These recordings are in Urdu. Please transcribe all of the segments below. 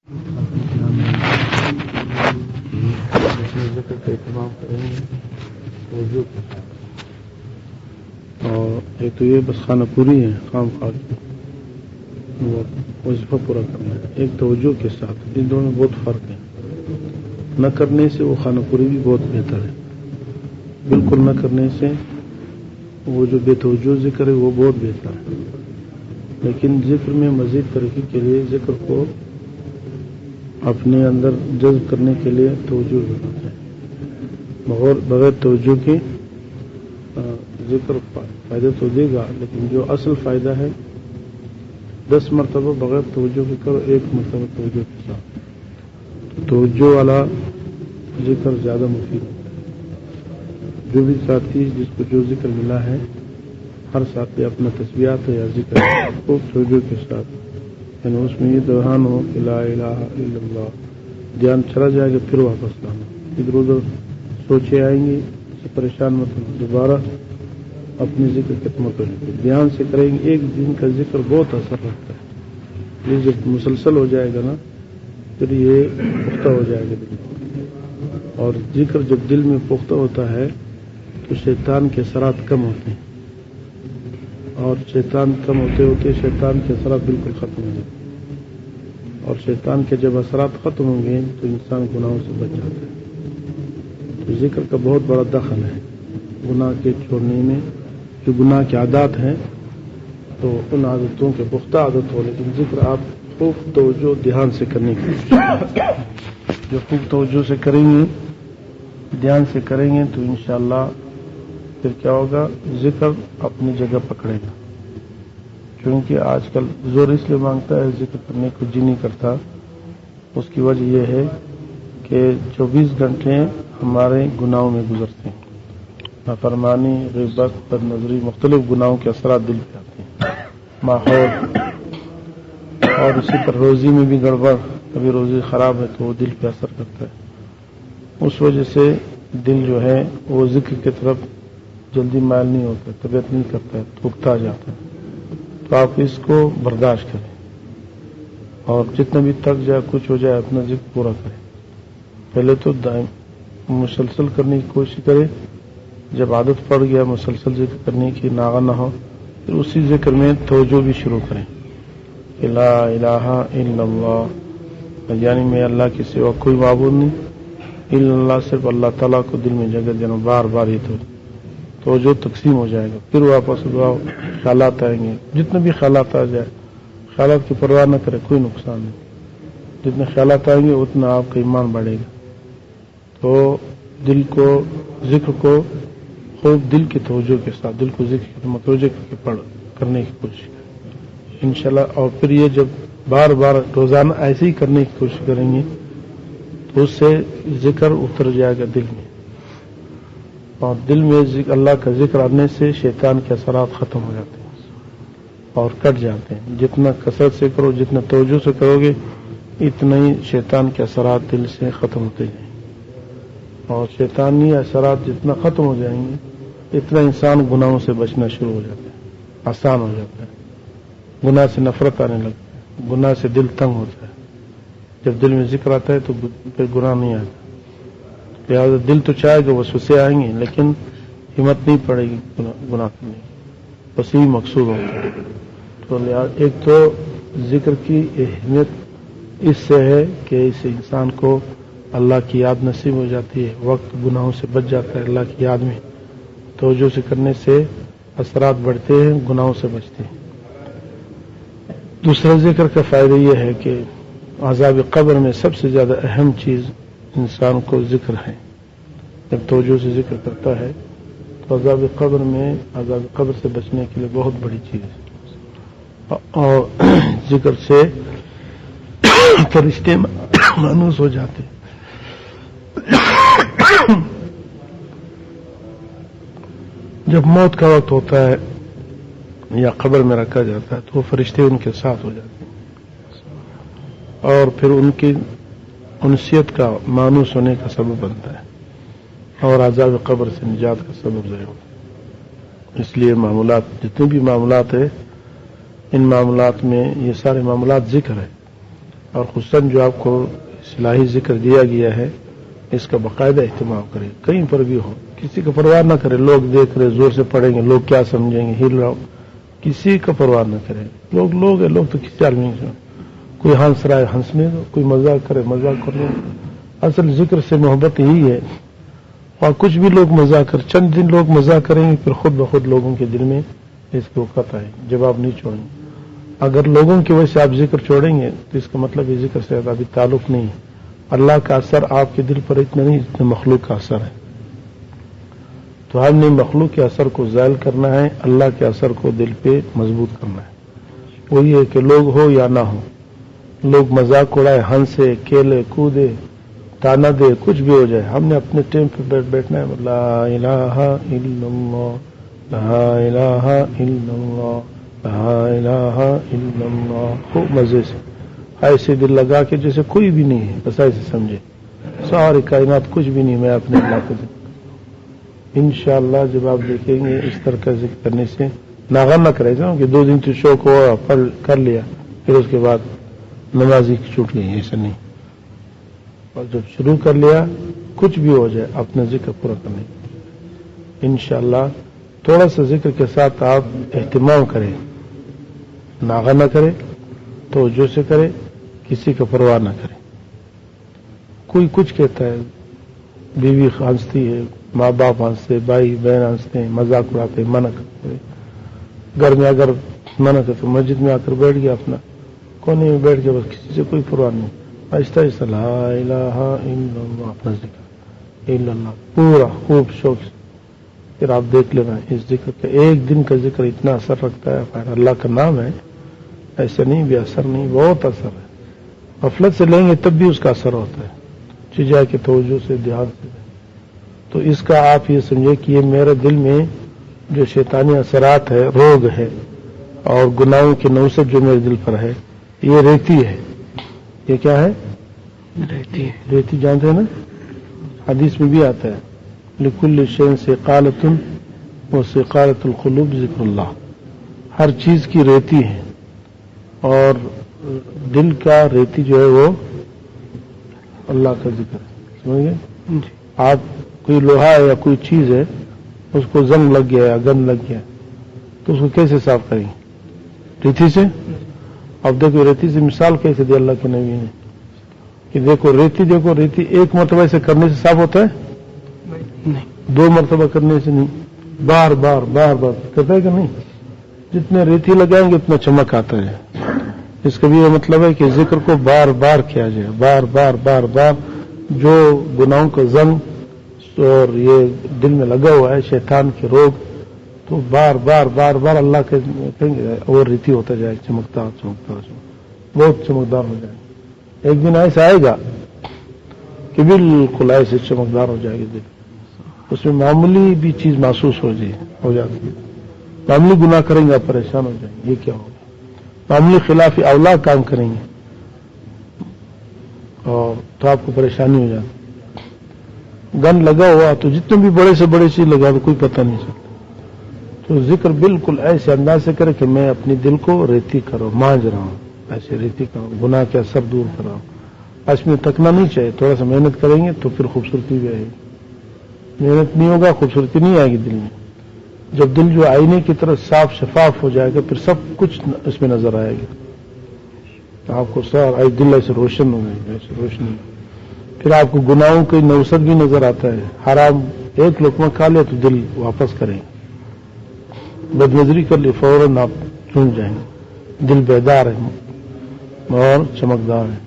ذکر کا اہتمام کریں گے توجہ کے ساتھ، اور ایک تو یہ بس خانہ پوری ہے، خام خواہ وہ وظیفہ پورا کرنا ہے، ایک توجہ کے ساتھ، ان دونوں میں بہت فرق ہے۔ نہ کرنے سے وہ خانہ پوری بھی بہت بہتر ہے، بالکل نہ کرنے سے وہ جو بے توجہ ذکر ہے وہ بہت بہتر ہے، لیکن ذکر میں مزید ترقی کے لیے ذکر کو اپنے اندر جذب کرنے کے لیے توجہ ضرورت ہے۔ بغیر توجہ کے ذکر فائدہ تو دے گا، لیکن جو اصل فائدہ ہے 10 مرتبہ بغیر توجہ کے کرو، 1 مرتبہ توجہ کے ساتھ، توجہ والا ذکر زیادہ مفید ہوتا ہے۔ جو بھی ساتھی جس کو جو ذکر ملا ہے، ہر ساتھی اپنا تسبیحات یا ذکر خوب توجہ کے ساتھ، یعنی اس میں یہ دوران ہو کہ لا الہ الا اللہ، دھیان چلا جائے گا پھر واپس لانا، ادھر ادھر سوچے آئیں گے، اس سے پریشان مت ہو، دوبارہ اپنے ذکر کے متوجہ دھیان سے کریں گے۔ ایک دن کا ذکر بہت اثر رکھتا ہے، یہ جب مسلسل ہو جائے گا نا پھر یہ پختہ ہو جائے گا دل میں، اور ذکر جب دل میں پختہ ہوتا ہے تو شیطان کے اثرات کم ہوتے ہیں، اور شیطان کم ہوتے ہوتے شیطان کے اثرات بالکل ختم ہو جاتے ہیں، اور شیطان کے جب اثرات ختم ہوں گے تو انسان گناہوں سے بچ جاتا ہے۔ تو ذکر کا بہت بڑا دخل ہے گناہ کے چھوڑنے میں۔ جو گناہ کی عادات ہیں تو ان عادتوں کے پختہ عادت ہو، لیکن ذکر آپ خوب توجہ دھیان سے کرنے کی کوشش کریں، جو خوب توجہ سے کریں گے، دھیان سے کریں گے تو انشاءاللہ پھر کیا ہوگا، ذکر اپنی جگہ پکڑے گا۔ کیونکہ آج کل زور اس لیے مانگتا ہے ذکر کرنے کو جی نہیں کرتا، اس کی وجہ یہ ہے کہ 24 گھنٹے ہمارے گناہوں میں گزرتے ہیں، نافرمانی، غیبت، بد نظری، مختلف گناہوں کے اثرات دل پہ آتے ہیں، ماحول، اور اسی پر روزی میں بھی گڑبڑ، کبھی روزی خراب ہے تو وہ دل پہ اثر کرتا ہے۔ اس وجہ سے دل جو ہے وہ ذکر کی طرف جلدی مائل نہیں ہوتا، طبیعت نہیں کرتا ہے، تھکتا جاتا ہے۔ تو آپ اس کو برداشت کریں، اور جتنا بھی تھک جائے کچھ ہو جائے اپنا ذکر پورا کریں۔ پہلے تو مسلسل کرنے کی کوشش کریں، جب عادت پڑ گیا مسلسل ذکر کرنے کی، ناغہ نہ ہو، پھر اسی ذکر میں توجہ بھی شروع کریں کہ لا الہ الا اللہ، یعنی میں اللہ کے سوا کوئی معبود نہیں، الا اللہ، صرف اللہ تعالیٰ کو دل میں جگہ دینا، بار بار یہ توجہ تقسیم ہو جائے گا۔ پھر واپس دعا، خیالات آئیں گے، جتنے بھی خیالات آ جائے، خیالات کی پرواہ نہ کرے، کوئی نقصان نہیں، جتنے خیالات آئیں گے اتنا آپ کا ایمان بڑھے گا۔ تو دل کو، ذکر کو خوب دل کی توجہ کے ساتھ، دل کو ذکر کی متوجہ کرنے کی کوشش کریں انشاءاللہ۔ اور پھر یہ جب بار بار روزانہ ایسے ہی کرنے کی کوشش کریں گے تو اس سے ذکر اتر جائے گا دل میں، اور دل میں اللہ کا ذکر آنے سے شیطان کے اثرات ختم ہو جاتے ہیں اور کٹ جاتے ہیں۔ جتنا کثرت سے کرو، جتنا توجہ سے کرو گے، اتنا ہی شیطان کے اثرات دل سے ختم ہوتے جائیں گے، اور شیطانی اثرات جتنا ختم ہو جائیں گے اتنا انسان گناہوں سے بچنا شروع ہو جاتا ہے، آسان ہو جاتا ہے، گناہ سے نفرت آنے لگتا ہے، گناہ سے دل تنگ ہوتا ہے۔ جب دل میں ذکر آتا ہے تو پھر گناہ نہیں آتا، لہٰذا دل تو چاہے گا، وسوسے آئیں گے لیکن ہمت نہیں پڑے گی گناہ کرنے کی، بس یہی مقصود ہوتا ہے۔ تو ایک تو ذکر کی اہمیت اس سے ہے کہ اس سے انسان کو اللہ کی یاد نصیب ہو جاتی ہے، وقت گناہوں سے بچ جاتا ہے، اللہ کی یاد میں توجہ سے کرنے سے اثرات بڑھتے ہیں، گناہوں سے بچتے ہیں۔ دوسرا ذکر کا فائدہ یہ ہے کہ عذاب قبر میں سب سے زیادہ اہم چیز انسان کو ذکر ہے۔ جب توجہ سے ذکر کرتا ہے تو عذاب قبر میں، عذاب قبر سے بچنے کے لیے بہت بڑی چیز ہے، اور ذکر سے فرشتے مانوس ہو جاتے ہیں۔ جب موت کا وقت ہوتا ہے یا قبر میں رکھا جاتا ہے تو وہ فرشتے ان کے ساتھ ہو جاتے ہیں، اور پھر ان کی انسیت کا، مانوس ہونے کا سبب بنتا ہے، اور عذاب قبر سے نجات کا سبب ضرور ہوتا ہے۔ اس لیے معاملات، جتنے بھی معاملات ہیں، ان معاملات میں یہ سارے معاملات ذکر ہے، اور خصوصاً جو آپ کو اصلاحی ذکر دیا گیا ہے اس کا باقاعدہ اہتمام کریں، کہیں پر بھی ہو، کسی کا پرواہ نہ کرے، لوگ دیکھ رہے زور سے پڑھیں گے، لوگ کیا سمجھیں گے، ہل رہا ہو، کسی کا پرواہ نہ کرے، لوگ ہے، لوگ تو کسی عالمی نہیں، کوئی ہنس رہا ہے ہنسنے دو، کوئی مذاق کرے مذاق کرنے دو، اصل ذکر سے محبت یہی ہے، اور کچھ بھی لوگ مذاق کر، چند دن لوگ مذاق کریں گے، پھر خود بخود لوگوں کے دل میں اس کی وقت آئے، جب آپ نہیں چھوڑیں گے، اگر لوگوں کی وجہ سے آپ ذکر چھوڑیں گے تو اس کا مطلب یہ ذکر سے ابھی تعلق نہیں ہے، اللہ کا اثر آپ کے دل پر اتنا نہیں جتنا مخلوق کا اثر ہے، تو ہم نے مخلوق کے اثر کو زائل کرنا ہے، اللہ کے اثر کو دل پہ مضبوط کرنا ہے، وہ یہ ہے کہ لوگ ہو یا نہ ہو، لوگ مذاق اڑائے، ہنسے، کھیلے، کودے، تانا دے، کچھ بھی ہو جائے، ہم نے اپنے ٹائم پہ بیٹھنا ہے، لا الہ الا اللہ، لا الہ الا اللہ، لا الہ الا اللہ، خوب مزے سے ایسے دل لگا کے جیسے کوئی بھی نہیں ہے، بس ایسے سمجھے ساری کائنات کچھ بھی نہیں، میں اپنے اللہ کو ذکر، انشاءاللہ جب آپ دیکھیں گے اس طرح کا ذکر کرنے سے ناغہ نہ کرے گا کہ 2 دن تو شوق ہوا پڑھ کر لیا پھر اس کے بعد نمازی چھوٹ گئی، ایسا نہیں، اور جب شروع کر لیا کچھ بھی ہو جائے اپنا ذکر پورا کرنے، انشاءاللہ تھوڑا سا ذکر کے ساتھ آپ اہتمام کریں، ناغہ نہ کرے، توجہ سے کرے، کسی کا پرواہ نہ کرے، کوئی کچھ کہتا ہے، بیوی ہنستی ہے، ماں باپ ہنستے، بھائی بہن ہنستے ہیں، مذاق اڑاتے، منع کرتے، گھر میں اگر منع کرتے مسجد میں آ کر بیٹھ گیا اپنا کونے میں بیٹھ کے، بس کسی سے کوئی پرواہ نہیں، آہستہ آہستہ لا الہ الا اللہ، اپنا ذکر الا اللہ پورا خوب شوق سے، پھر آپ دیکھ لینا اس ذکر کا، ایک دن کا ذکر اتنا اثر رکھتا ہے، اللہ کا نام ہے، ایسا نہیں بھی اثر نہیں، بہت اثر ہے، غفلت سے لیں گے تب بھی اس کا اثر ہوتا ہے، چجا کے توجہ سے دھیان سے، تو اس کا آپ یہ سمجھے کہ یہ میرے دل میں جو شیطانی اثرات ہے، روگ ہے اور گناہوں کی نوسط جو میرے دل پر ہے، یہ ریتی ہے، یہ کیا ہے؟ ریتی جانتے ہیں نا، حدیث میں بھی آتا ہے لکل شیء سقالۃ وسقالۃ القلوب ذکر اللہ، ہر چیز کی ریتی ہے اور دل کا ریتی جو ہے وہ اللہ کا ذکر ہے، سمجھ گئے؟ آپ کوئی لوہا ہے یا کوئی چیز ہے اس کو زنگ لگ گیا یا گند لگ گیا تو اس کو کیسے صاف کریں گے؟ ریتی سے۔ اب دیکھو ریتی سے مثال کیسے دی اللہ کے نبی نے کہ دیکھو ریتی ایک مرتبہ سے کرنے سے صاف ہوتا ہے نہیں، 2 مرتبہ کرنے سے نہیں، بار بار کرتا ہے کہ نہیں؟ جتنے ریتی لگائیں گے اتنا چمک آتا ہے، اس کا بھی یہ مطلب ہے کہ ذکر کو بار بار کیا جائے، بار بار جو گناہوں کا زنگ اور یہ دل میں لگا ہوا ہے شیطان کے روگ، تو بار اللہ کے کہیں گے اور ریتی ہوتا جائے، چمکدار بہت چمکدار ہو جائے، ایک دن ایسا آئے گا کہ بالکل ایسے چمکدار ہو جائے گی دل، اس میں معمولی بھی چیز محسوس ہو جاتی ہے، معمولی گناہ کریں گے آپ پریشان ہو جائیں گے، یہ کیا ہوگا، معمولی خلاف اولا کام کریں گے اور تو آپ کو پریشانی ہو جاتی، گن لگا ہوا تو جتنے بھی بڑے سے بڑے چیز لگا تو کوئی پتہ نہیں چلتا، تو ذکر بالکل ایسے انداز سے کرے کہ میں اپنی دل کو ریتی کروں، مانج رہا ہوں، ایسے ریتی کروں، گناہ کے اثر دور کر رہا ہوں، اس میں تکنا نہیں چاہیے، تھوڑا سا محنت کریں گے تو پھر خوبصورتی بھی آئے گی، محنت نہیں ہوگا خوبصورتی نہیں آئے گی دل میں، جب دل جو آئینے کی طرح صاف شفاف ہو جائے گا پھر سب کچھ اس میں نظر آئے گا، آپ کو سارا دل ایسے روشن ہو گئے، ایسے روشنی، پھر آپ کو گناہوں کی نوسط بھی نظر آتا ہے، حرام ایک لقمہ کھا لے تو دل واپس کریں، بد نظری کر لی فوراً آپ چون جائیں گے، دل بیدار ہے اور چمکدار ہے،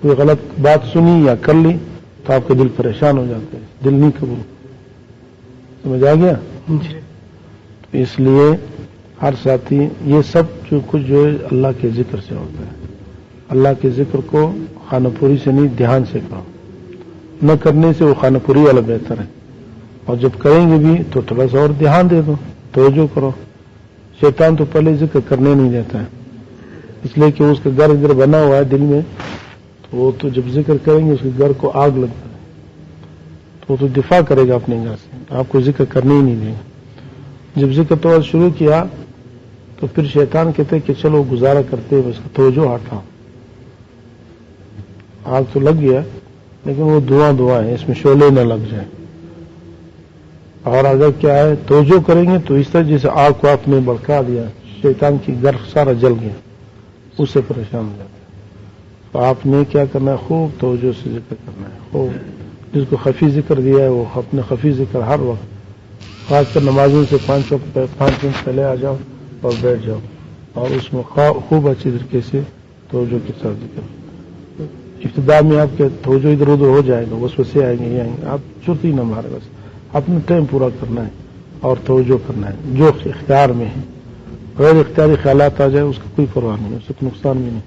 کوئی غلط بات سنی یا کر لی تو آپ کا دل پریشان ہو جاتا ہے، دل نہیں قبول، سمجھ آ گیا؟ اس لیے ہر ساتھی یہ سب جو کچھ جو ہے اللہ کے ذکر سے ہوتا ہے، اللہ کے ذکر کو خانہ پوری سے نہیں دھیان سے کرو، نہ کرنے سے وہ خانہ پوری والا بہتر ہے، اور جب کریں گے بھی تو تھوڑا سا اور دھیان دے دو، توجہ کرو، شیطان تو پہلے ذکر کرنے نہیں دیتا ہے، اس لیے کہ اس کا گھر ادھر بنا ہوا ہے دل میں، تو وہ تو جب ذکر کریں گے اس کے گھر کو آگ لگتا ہے، تو وہ تو دفاع کرے گا اپنے گھر سے، آپ کو ذکر کرنے ہی نہیں دے گا، جب ذکر تو شروع کیا تو پھر شیطان کہتے کہ چلو گزارا کرتے ہیں، اس کا توجہ ہٹاؤ، آگ تو لگ گیا لیکن وہ دھواں ہے، اس میں شعلے نہ لگ جائیں. اور اگر کیا ہے توجہ کریں گے تو اس طرح جیسے آگ کو آپ نے بھڑکا دیا، شیطان کی گرف سارا جل گیا، اس سے پریشان ہو جاتا ہے. تو آپ نے کیا کرنا ہے، خوب توجہ سے ذکر کرنا ہے. خوب جس کو خفی ذکر دیا ہے وہ اپنے خفی ذکر ہر وقت، خاص کر نمازوں سے 5 منٹ پہلے آ جاؤ اور بیٹھ جاؤ، اور اس میں خوب اچھی طریقے سے توجہ کے ساتھ ذکر. ابتدا میں آپ کے توجہ ادھر ادھر ہو جائے گا، وسوسے آئیں گے یہ آئیں گے، آپ چرتی نہ مارے، بس اپنا ٹائم پورا کرنا ہے اور توجہ کرنا ہے جو اختیار میں ہے. غیر اختیاری خیالات آ جائے اس کا کوئی پرواہ نہیں، اس سے نقصان بھی نہیں.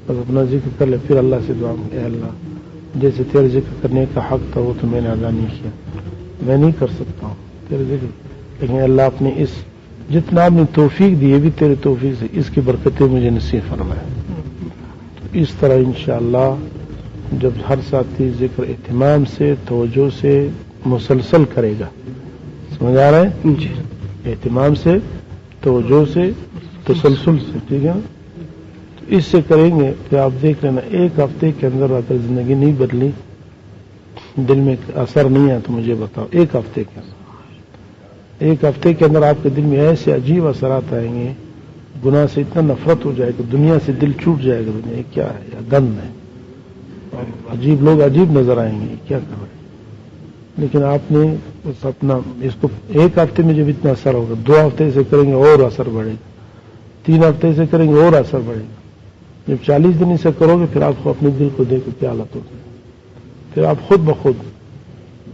بس اپنا ذکر کر لے، پھر اللہ سے دعا اے اللہ جیسے تیرے ذکر کرنے کا حق تھا وہ تو میں نے ادا نہیں کیا، میں نہیں کر سکتا ہوں تیرے ذکر، لیکن اللہ آپ نے اس جتنا آپ نے توفیق دی ہے بھی تیرے توفیق سے، اس کی برکتیں مجھے نصیب فرمائے. تو اس طرح انشاءاللہ جب ہر ساتھی ذکر اہتمام سے توجہ سے مسلسل کرے گا، سمجھ آ رہا ہے؟ اہتمام سے توجہ سے تسلسل سے، ٹھیک ہے نا؟ تو اس سے کریں گے پھر آپ دیکھ لینا ایک ہفتے کے اندر اگر زندگی نہیں بدلی، دل میں اثر نہیں آیا تو مجھے بتاؤ. ایک ہفتے کے اندر آپ کے دل میں ایسے عجیب اثرات آئیں گے، گناہ سے اتنا نفرت ہو جائے گا، دنیا سے دل چھوٹ جائے گا، دنیا یہ کیا ہے، یا گند ہے، اور عجیب لوگ عجیب نظر آئیں گے، کیا کر رہے ہیں. لیکن آپ نے بس اپنا اس کو ایک ہفتے میں جب اتنا اثر ہوگا، 2 ہفتے سے کریں گے اور اثر بڑھے گا، 3 ہفتے سے کریں گے اور اثر بڑھے گا. جب 40 دن سے کرو گے پھر آپ کو اپنے دل کو دیکھو کیا حالت ہوتی ہے، پھر آپ خود بخود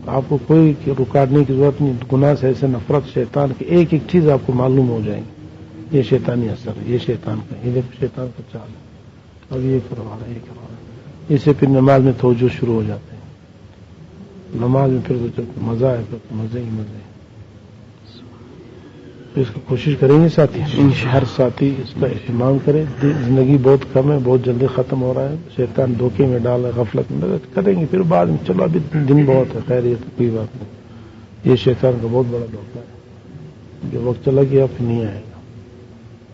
آپ کو کوئی رکاٹنے کی ضرورت نہیں. گناہ سے ایسے نفرت شیطان کی ایک ایک چیز آپ کو معلوم ہو جائے گی، یہ شیطانی اثر ہے، یہ شیطان کا، یہ شیطان کا چال ہے، اب یہ کروا رہا ہے، یہ کروا رہا ہے. اس سے پھر نماز میں توجہ شروع ہو جاتے ہیں، نماز میں پھر تو مزہ ہے، پھر تو مزے ہی مزے. اس کی کوشش کریں گے ساتھی، ہر ساتھی اس کا اہتمام کرے. زندگی بہت کم ہے، بہت جلدی ختم ہو رہا ہے، شیطان دھوکے میں ڈال ہے، غفلت میں کریں گے پھر بعد میں، چلو ابھی دن بہت ہے، خیر یہ تو کوئی بات نہیں. یہ شیطان کا بہت بڑا دھوکہ ہے، جو وقت چلا گیا پھر نہیں آئے گا.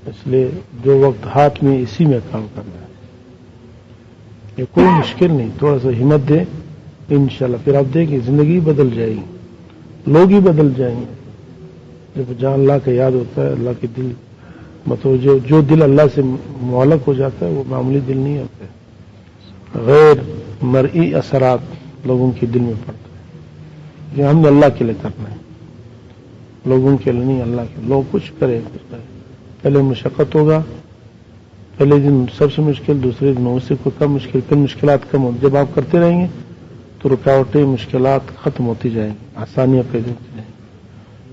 اس لیے جو وقت ہاتھ میں اسی میں کام کرنا ہے، یہ کوئی مشکل نہیں. تھوڑا سا ہمت دے انشاءاللہ، پھر آپ دیکھیں زندگی بدل جائے گی، لوگ ہی بدل جائیں گے. جب جہاں اللہ کا یاد ہوتا ہے، اللہ کے دل متوجہ، جو دل اللہ سے معلق ہو جاتا ہے وہ معمولی دل نہیں ہوتا ہے. غیر مرئی اثرات لوگوں کے دل میں پڑتا ہے. یہ ہم نے اللہ کے لیے کرنا ہے، لوگوں کے لیے نہیں، اللہ کے. لوگ کچھ کرے پہلے مشقت ہوگا، پہلے دن سب سے مشکل، دوسرے دن اس سے کوئی کم مشکل، پھر مشکلات کم ہوگی. جب آپ کرتے رہیں گے تو رکاوٹیں مشکلات ختم ہوتی جائیں گی، آسانیاں پیدا ہوتی جائیں گی.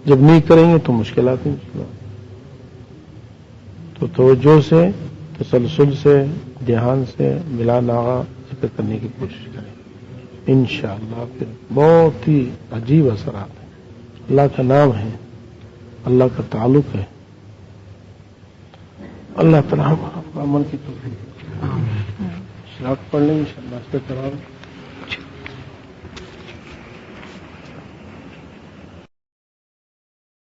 جب نہیں کریں گے تو مشکلات ہی مشکلات. تو توجہ سے، تسلسل سے، دھیان سے ملا ناغا ذکر کرنے کی کوشش کریں، انشاءاللہ پھر بہت ہی عجیب اثرات ہیں. اللہ کا نام ہے، اللہ کا تعلق ہے. اللہ تعالیٰ عمل کی توفیق. شراط پڑھ لیں انشاءاللہ اس پہ قرار